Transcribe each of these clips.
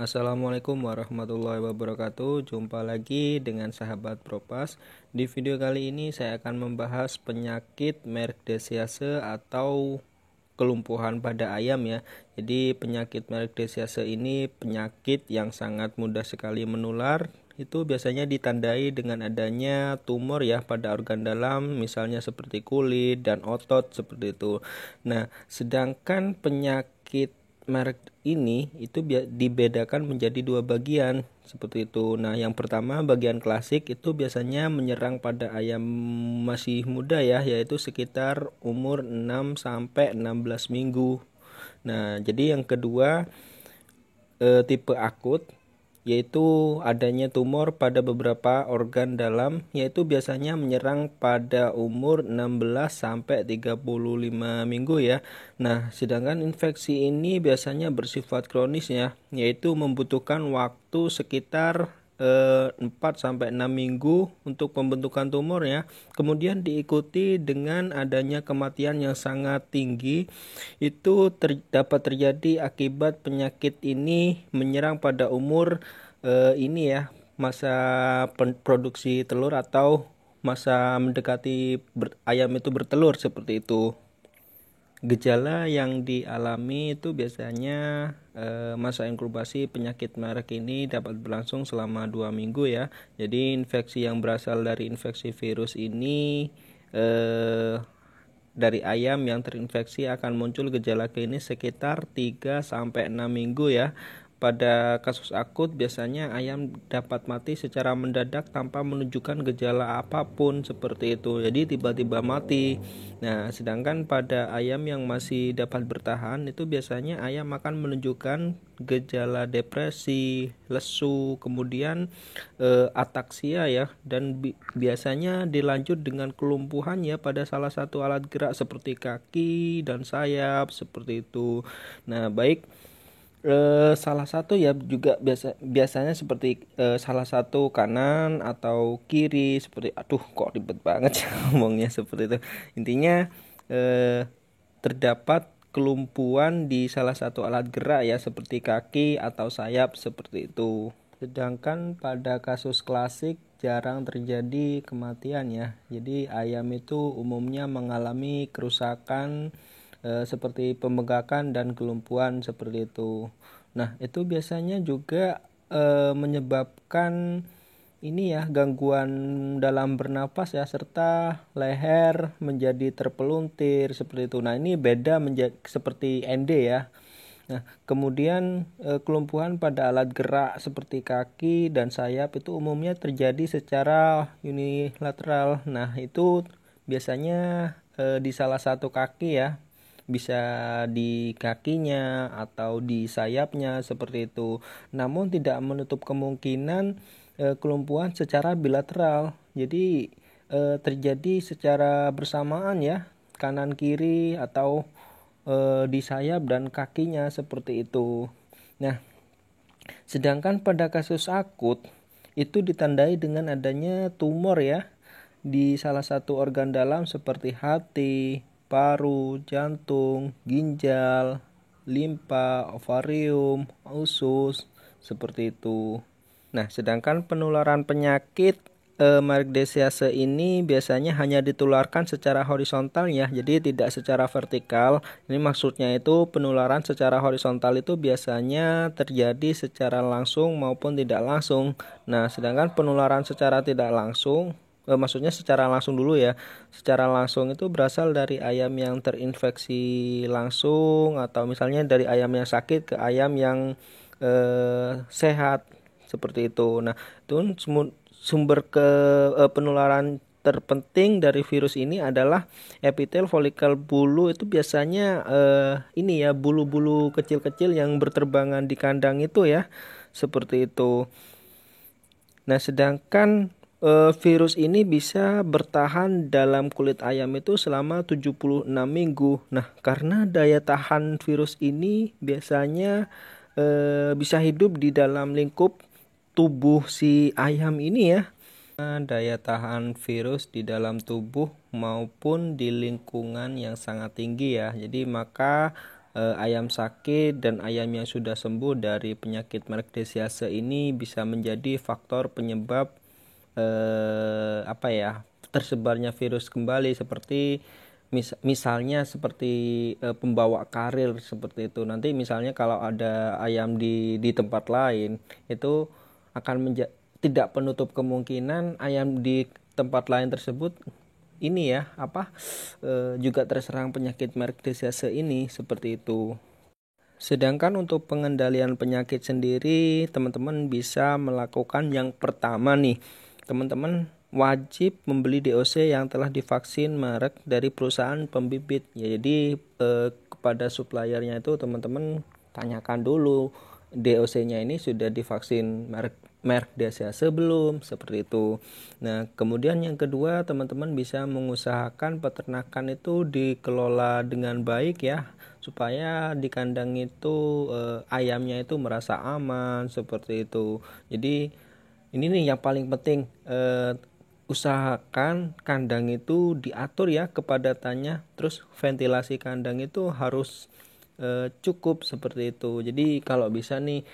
Assalamualaikum warahmatullahi wabarakatuh. Jumpa lagi dengan sahabat Propas. Di video kali ini saya akan membahas penyakit merek Desiase atau kelumpuhan pada ayam ya. Jadi penyakit merek Desiase ini penyakit yang sangat mudah sekali menular. Itu biasanya ditandai dengan adanya tumor ya pada organ dalam, misalnya seperti kulit dan otot seperti itu. Nah, sedangkan penyakit merek ini itu dibedakan menjadi dua bagian seperti itu. Nah, yang pertama bagian klasik itu biasanya menyerang pada ayam masih muda ya, yaitu sekitar umur 6 sampai 16 minggu. Nah, jadi yang kedua tipe akut, yaitu adanya tumor pada beberapa organ dalam, yaitu biasanya menyerang pada umur 16 sampai 35 minggu ya. Nah, sedangkan infeksi ini biasanya bersifat kronis ya, yaitu membutuhkan waktu sekitar 4 sampai 6 minggu untuk pembentukan tumor ya. Kemudian diikuti dengan adanya kematian yang sangat tinggi. Itu dapat terjadi akibat penyakit ini menyerang pada umur ini ya, masa produksi telur atau masa mendekati ayam itu bertelur seperti itu. Gejala yang dialami itu biasanya masa inkubasi penyakit merek ini dapat berlangsung selama 2 minggu ya. Jadi infeksi yang berasal dari infeksi virus ini dari ayam yang terinfeksi akan muncul gejala klinis sekitar 3 sampai 6 minggu ya. Pada kasus akut biasanya ayam dapat mati secara mendadak tanpa menunjukkan gejala apapun seperti itu. Jadi tiba-tiba mati. Nah, sedangkan pada ayam yang masih dapat bertahan itu biasanya ayam akan menunjukkan gejala depresi, lesu, kemudian ataksia ya, dan biasanya dilanjut dengan kelumpuhan ya pada salah satu alat gerak seperti kaki dan sayap seperti itu. Nah, baik salah satu ya juga biasanya seperti salah satu kanan atau kiri seperti kok ribet banget ngomongnya seperti itu. Intinya terdapat kelumpuhan di salah satu alat gerak ya seperti kaki atau sayap seperti itu. Sedangkan pada kasus klasik jarang terjadi kematian ya. Jadi ayam itu umumnya mengalami kerusakan seperti pembegakan dan kelumpuhan seperti itu. Nah, itu biasanya juga menyebabkan ini ya gangguan dalam bernapas ya, serta leher menjadi terpeluntir seperti itu. Nah, ini beda seperti ND ya. Nah, kemudian kelumpuhan pada alat gerak seperti kaki dan sayap itu umumnya terjadi secara unilateral. Nah, itu biasanya di salah satu kaki ya, bisa di kakinya atau di sayapnya seperti itu. Namun tidak menutup kemungkinan kelumpuhan secara bilateral. Jadi terjadi secara bersamaan ya, kanan kiri atau di sayap dan kakinya seperti itu. Nah, sedangkan pada kasus akut itu ditandai dengan adanya tumor ya di salah satu organ dalam seperti hati, paru, jantung, ginjal, limpa, ovarium, usus, seperti itu. Nah, sedangkan penularan penyakit merek Desiase ini biasanya hanya ditularkan secara horizontal ya, jadi tidak secara vertikal. Ini maksudnya itu penularan secara horizontal itu biasanya terjadi secara langsung maupun tidak langsung. Nah, sedangkan penularan secara tidak langsung maksudnya secara langsung dulu ya. Secara langsung itu berasal dari ayam yang terinfeksi langsung atau misalnya dari ayam yang sakit ke ayam yang sehat seperti itu. Nah, itu sumber penularan terpenting dari virus ini adalah epitel folikel bulu. Itu biasanya ini ya, bulu-bulu kecil-kecil yang berterbangan di kandang itu ya. Seperti itu. Nah, sedangkan virus ini bisa bertahan dalam kulit ayam itu selama 76 minggu. Nah, karena daya tahan virus ini biasanya bisa hidup di dalam lingkup tubuh si ayam ini ya. Daya tahan virus di dalam tubuh maupun di lingkungan yang sangat tinggi ya. Jadi maka ayam sakit dan ayam yang sudah sembuh dari penyakit merek Desiase ini bisa menjadi faktor penyebab tersebarnya virus kembali, seperti misalnya seperti pembawa karir seperti itu. Nanti misalnya kalau ada ayam di tempat lain, itu akan tidak penutup kemungkinan ayam di tempat lain tersebut ini ya juga terserang penyakit merek Desiase ini, seperti itu. Sedangkan untuk pengendalian penyakit sendiri, teman-teman bisa melakukan yang pertama nih. Teman-teman wajib membeli DOC yang telah divaksin merek dari perusahaan pembibit. Ya, jadi kepada suppliernya itu teman-teman tanyakan dulu DOC-nya ini sudah divaksin merek Desiase belum, seperti itu. Nah, kemudian yang kedua, teman-teman bisa mengusahakan peternakan itu dikelola dengan baik ya, supaya di kandang itu ayamnya itu merasa aman, seperti itu. Jadi ini nih yang paling penting, usahakan kandang itu diatur ya kepadatannya, terus ventilasi kandang itu harus cukup, seperti itu. Jadi kalau bisa nih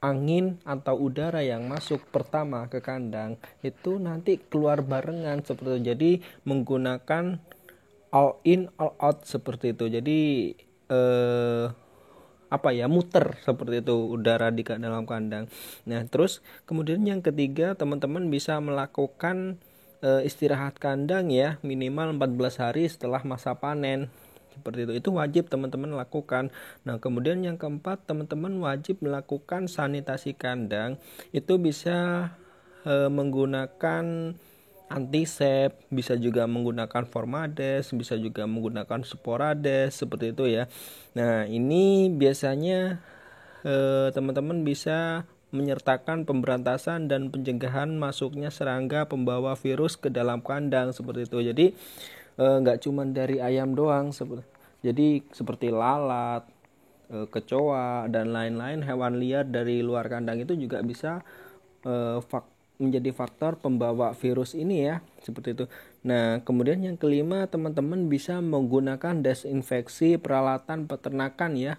angin atau udara yang masuk pertama ke kandang itu nanti keluar barengan, seperti itu. Jadi menggunakan all in all out, seperti itu. Jadi muter seperti itu udara di dalam kandang. Nah, terus kemudian yang ketiga, teman-teman bisa melakukan istirahat kandang ya, minimal 14 hari setelah masa panen, seperti itu. Itu wajib teman-teman lakukan. Nah, kemudian yang keempat, teman-teman wajib melakukan sanitasi kandang. Itu bisa menggunakan antisep, bisa juga menggunakan formades, bisa juga menggunakan sporades, seperti itu ya. Nah, ini biasanya teman-teman bisa menyertakan pemberantasan dan pencegahan masuknya serangga pembawa virus ke dalam kandang, seperti itu. Jadi nggak cuma dari ayam doang, jadi seperti lalat, kecoa dan lain-lain hewan liar dari luar kandang itu juga bisa menjadi faktor pembawa virus ini ya, seperti itu. Nah, kemudian yang kelima, teman-teman bisa menggunakan desinfeksi peralatan peternakan ya.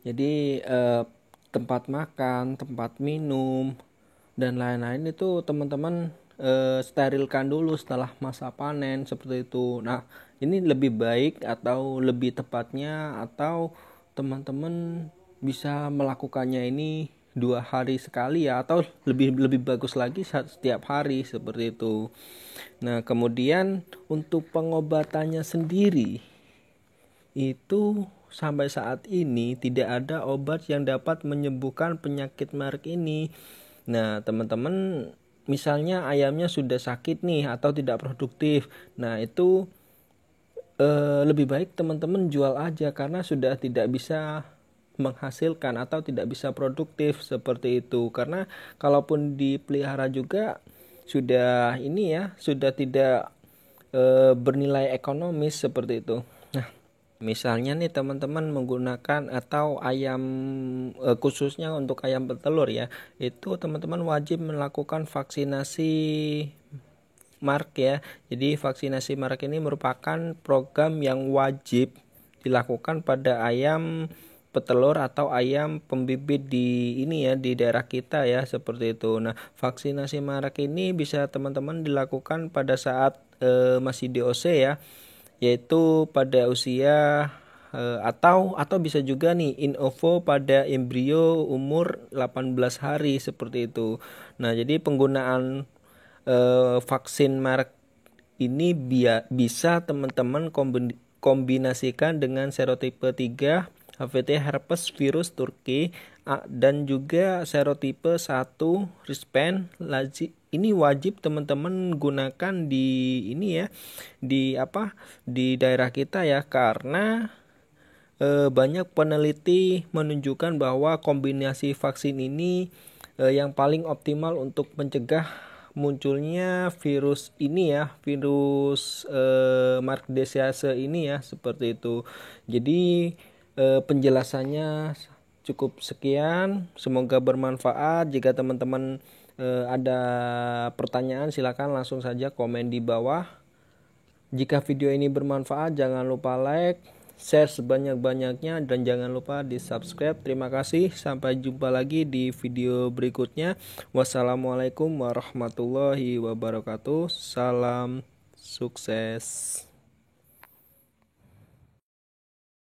Jadi tempat makan, tempat minum dan lain-lain itu teman-teman sterilkan dulu setelah masa panen, seperti itu. Nah, ini lebih baik atau lebih tepatnya atau teman-teman bisa melakukannya ini 2 hari sekali ya, atau lebih bagus lagi setiap hari, seperti itu. Nah, kemudian untuk pengobatannya sendiri itu sampai saat ini tidak ada obat yang dapat menyembuhkan penyakit merek ini. Nah, teman-teman misalnya ayamnya sudah sakit nih atau tidak produktif, nah itu lebih baik teman-teman jual aja, karena sudah tidak bisa menghasilkan atau tidak bisa produktif, seperti itu. Karena kalaupun dipelihara juga sudah ini ya, sudah tidak bernilai ekonomis, seperti itu. Nah, misalnya nih teman-teman menggunakan atau ayam khususnya untuk ayam petelur ya, itu teman-teman wajib melakukan vaksinasi Mark ya. Jadi vaksinasi Mark ini merupakan program yang wajib dilakukan pada ayam petelur atau ayam pembibit di ini ya, di daerah kita ya, seperti itu. Nah, vaksinasi Mark ini bisa teman-teman dilakukan pada saat masih DOC ya, yaitu pada usia atau bisa juga nih in ovo pada embrio umur 18 hari, seperti itu. Nah, jadi penggunaan vaksin merek ini bisa teman-teman kombinasikan dengan serotipe 3 HVT herpes virus Turki dan juga serotipe 1 rispen. Ini wajib teman-teman gunakan di ini ya, di daerah kita ya, karena banyak peneliti menunjukkan bahwa kombinasi vaksin ini yang paling optimal untuk mencegah munculnya virus ini ya, virus Mark Desiase ini ya, seperti itu. Jadi penjelasannya cukup sekian, semoga bermanfaat. Jika teman-teman ada pertanyaan, silakan langsung saja komen di bawah. Jika video ini bermanfaat, jangan lupa like, share sebanyak-banyaknya, dan jangan lupa di subscribe. Terima kasih, sampai jumpa lagi di video berikutnya. Wassalamualaikum warahmatullahi wabarakatuh. Salam sukses.